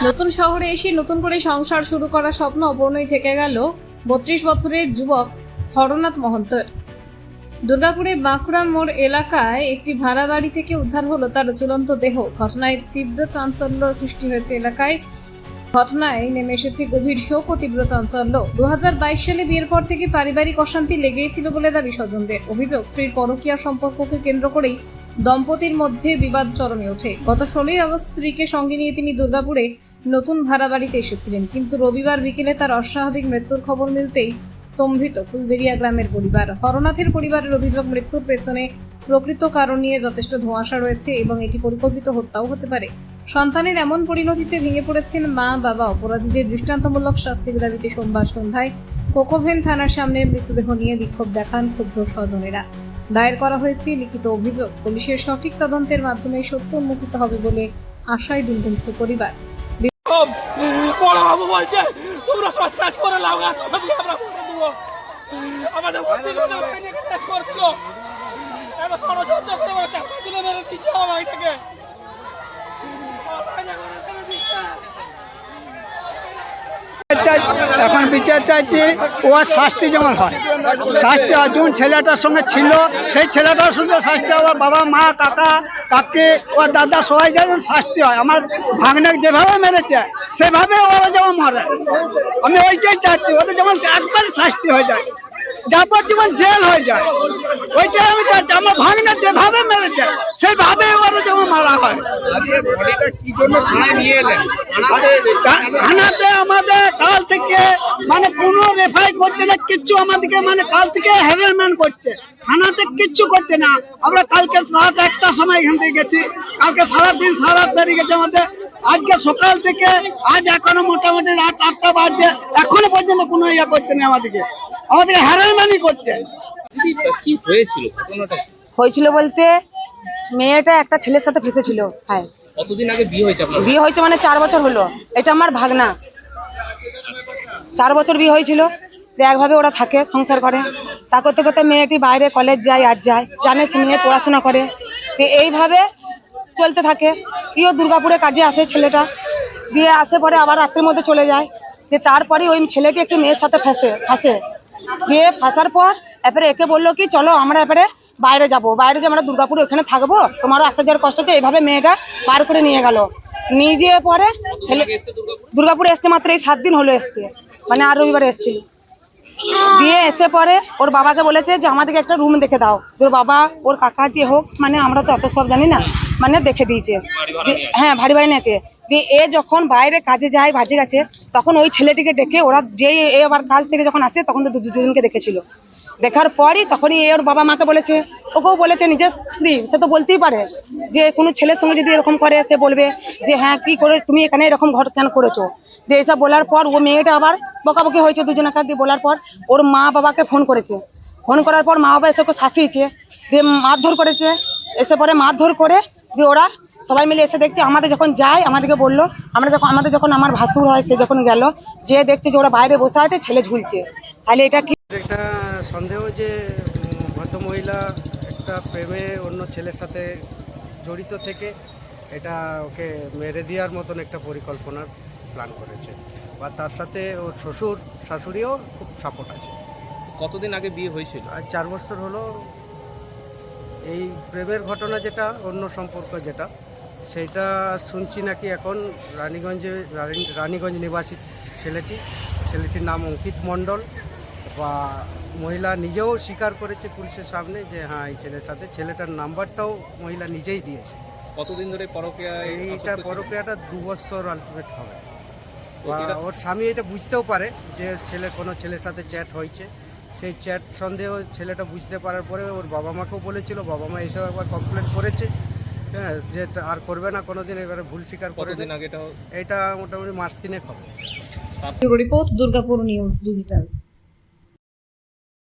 নতুন শহরে এসে নতুন করে সংসার শুরু করার স্বপ্ন অপূর্ণই থেকে গেল 32 বছরের যুবক হরনাথ মহন্তর। দুর্গাপুরে বাঁকুড়া মোড় এলাকায় একটি ভাড়া বাড়ি থেকে উদ্ধার হলো তার ঝুলন্ত দেহ। ঘটনায় তীব্র চাঞ্চল্য সৃষ্টি হয়েছে এলাকায়। ঘটনায় নেমে এসেছে গভীর শোক ও তীব্র চাঞ্চল্য। 2022 সালে বিয়ের পর থেকে পারিবারিক অশান্তি লেগেই ছিল বলে দাবি স্বজনদের। অভিযোগ, স্ত্রীর পরকীয়া সম্পর্ককে কেন্দ্র করেই দম্পতির মধ্যে বিবাদ চরমে ওঠে। গত 16 আগস্ট স্ত্রীকে সঙ্গে নিয়ে তিনি দুর্গাপুরে নতুন ভাড়া বাড়িতে এসেছিলেন, কিন্তু রবিবার বিকেলে তার অস্বাভাবিক মৃত্যুর খবর মিলতেই স্তম্ভিত ফুলবেড়িয়া গ্রামের পরিবার। হরনাথের পরিবারের অভিযোগ, মৃত্যুর পেছনে প্রকৃত কারণ নিয়ে যথেষ্ট ধোঁয়াশা রয়েছে এবং এটি পরিকল্পিত হত্যাও হতে পারে। সন্তানের এমন পরিণতিতে ভেঙে পড়েছেন মা বাবা। অপরাধীদের দৃষ্টান্তমূলক শাস্তির দাবিতে সোমবার সন্ধ্যায় কোকোভেন থানার সামনে মৃতদেহ নিয়ে বিক্ষোভ দেখান ক্ষুব্ধ স্বজনেরা। দায়ের করা হয়েছে লিখিত অভিযোগ। পুলিশের সঠিক তদন্তের মাধ্যমে সত্য উন্মোচিত হবে বলে আশায় দিন গুনছে পরিবার। বড় বাবু বলছে তোমরা সৎ কাজ করে লাও না, তোমাদের আমরা ভোট দেব। আমাদের ভোট দিল না, বাইরে কাজ করছিল। এত ষড়যন্ত্র করে ওরা 4-5 দিনে মেরে দিচ্ছে আমার ভাইটাকে। এখন বিচার চাইছি, ও শাস্তি যেমন হয়, শাস্তি হয়। যেমন ছেলেটার সঙ্গে ছিল সেই ছেলেটার সঙ্গে শাস্তি হয়। বাবা মা কাকা কাকি ও দাদা সবাই যেমন শাস্তি হয়। আমার ভাগ্নে যেভাবে মেরেছে সেভাবে ওরা যেমন মারে, আমি ওইটাই চাচ্ছি। ওদের যেমন একবার শাস্তি হয়ে যায়, যাবজ্জীবন জেল হয়ে যায়, ওইটাই আমি চাচ্ছি। আমার ভাগ্নে যেভাবে মেরেছে সেইভাবে ওরা যেমন মারা হয়। থানাতে আমাদের কাল থেকে মানে কোনো রেফাই করছে না, কিচ্ছু আমাদেরকে মানে কাল থেকে হ্যারাসমেন্ট করছে। থানাতে কিচ্ছু করছে না। আমরা কালকে রাত 1টার সময় এখান থেকে গেছি, কালকে সারাদিন সারা রাত বেরিয়ে গেছে আমাদের। আজকে সকাল থেকে আজ এখনো মোটামুটি রাত 8টা বাজছে, এখনো পর্যন্ত কোনো ইয়া করছে না। আমাদেরকে হ্যারাসমেন্টই করছে। কি হয়েছিল? ঘটনাটা হয়েছিল বলতে মেয়েটা একটা ছেলের সাথে ফেসেছিল। হ্যাঁ, কতদিন আগে বিয়ে হয়েছে আপনার? বিয়ে হয়েছে মানে 4 বছর হলো। এটা আমার ভাগনা। 4 বছর বিয়ে হয়েছিল। একভাবে ওরা থাকে, সংসার করে। তা করতে করতে মেয়েটি বাইরে কলেজ যায়, আজ যায়, জানে মেয়ে পড়াশোনা করে। এইভাবে চলতে থাকে। কেউ দুর্গাপুরে কাজে আসে ছেলেটা, দিয়ে আসে পরে আবার রাত্রের মধ্যে চলে যায়। দিয়ে তারপরে ওই ছেলেটি একটি মেয়ের সাথে ফাঁসে। দিয়ে ফাঁসার পর এরপরে একে বললো কি চলো আমরা এবারে বাইরে যাবো, বাইরে যে আমরা দুর্গাপুরে ওখানে থাকবো, তোমারও আসা যাওয়ার কষ্ট হচ্ছে। এইভাবে মেয়েটা পার করে নিয়ে গেল। নিয়ে যেয়ে পরে ছেলে দুর্গাপুরে এসছে মাত্র এই 7 দিন হলো এসছে, মানে আর রবিবার এসছিল। দিয়ে এসে পরে ওর বাবাকে বলেছে যে আমাদেরকে একটা রুম দেখে দাও। ওর বাবা ওর কাকা যে হোক, মানে আমরা তো অত সব জানি না, মানে দেখে দিয়েছে। হ্যাঁ, ভারী নিয়েছে। দিয়ে এ যখন বাইরে কাজে যায়, বাজে গেছে, তখন ওই ছেলেটিকে ডেকে ওরা যেই এ আবার কাজ থেকে যখন আসে তখন তো দুজনকে দেখেছিল। দেখার পরই তখনই ওর বাবা মাকে বলেছে, ওকেও বলেছে নিজের স্ত্রী, সে তো বলতেই পারে যে কোনো ছেলের সঙ্গে যদি এরকম করে সে বলবে যে হ্যাঁ কি করে তুমি এখানে এরকম ঘটনা কেন করেছো। দিয়ে এসব বলার পর ও মেয়েটা আবার বকাবকি হয়েছে দুজনাকার। দিয়ে বলার পর ওর মা বাবাকে ফোন করেছে। ফোন করার পর মা বাবা এসে ওকে শাসিয়েছে, দিয়ে মারধর করেছে। এসে পরে মারধর করে দিয়ে ওরা সবাই মিলে এসে দেখছে আমাদের যখন যায়, আমাদেরকে বললো, আমাদের যখন আমার ভাসুর হয় সে যখন গেল, যে দেখছে যে ওরা বাইরে বসে আছে, ছেলে ঝুলছে। তাহলে এটা কি একটা সন্দেহ যে ভদ্রমহিলা একটা প্রেমে অন্য ছেলের সাথে জড়িত থেকে এটা ওকে মেরে দেওয়ার মতন একটা পরিকল্পনার প্ল্যান করেছে, বা তার সাথে ওর শ্বশুর শাশুড়িও খুব সাপোর্ট আছে। কতদিন আগে বিয়ে হয়েছিল? আর 4 বছর হলো। এই প্রেমের ঘটনা যেটা, অন্য সম্পর্ক যেটা, সেইটা শুনছি নাকি এখন রানীগঞ্জ নিবাসী ছেলেটির নাম অঙ্কিত মণ্ডল, বা মহিলা নিজেও স্বীকার করেছে পুলিশের সামনে যে হ্যাঁ এই ছেলের সাথে, ছেলেটার নাম্বারটাও মহিলা নিজেই দিয়েছে। কতদিন ধরে পরকীয়া? এইটা পরকীয়াটা 2 বছর আলটিমেট হবে। বা ওর স্বামী এটা বুঝতেও পারে যে কোনো ছেলের সাথে চ্যাট হয়েছে। সেই চ্যাট সন্দেহ ছেলেটা বুঝতে পারার পরে ওর বাবা মাকেও বলেছিল, বাবা মা এসব একবার কমপ্লেন করেছে, হ্যাঁ, যে আর করবে না কোনোদিন, এবারে ভুল স্বীকার করে। কতদিন আগে এটা মোটামুটি মাস 3 হবে। Report, Durgapur news digital.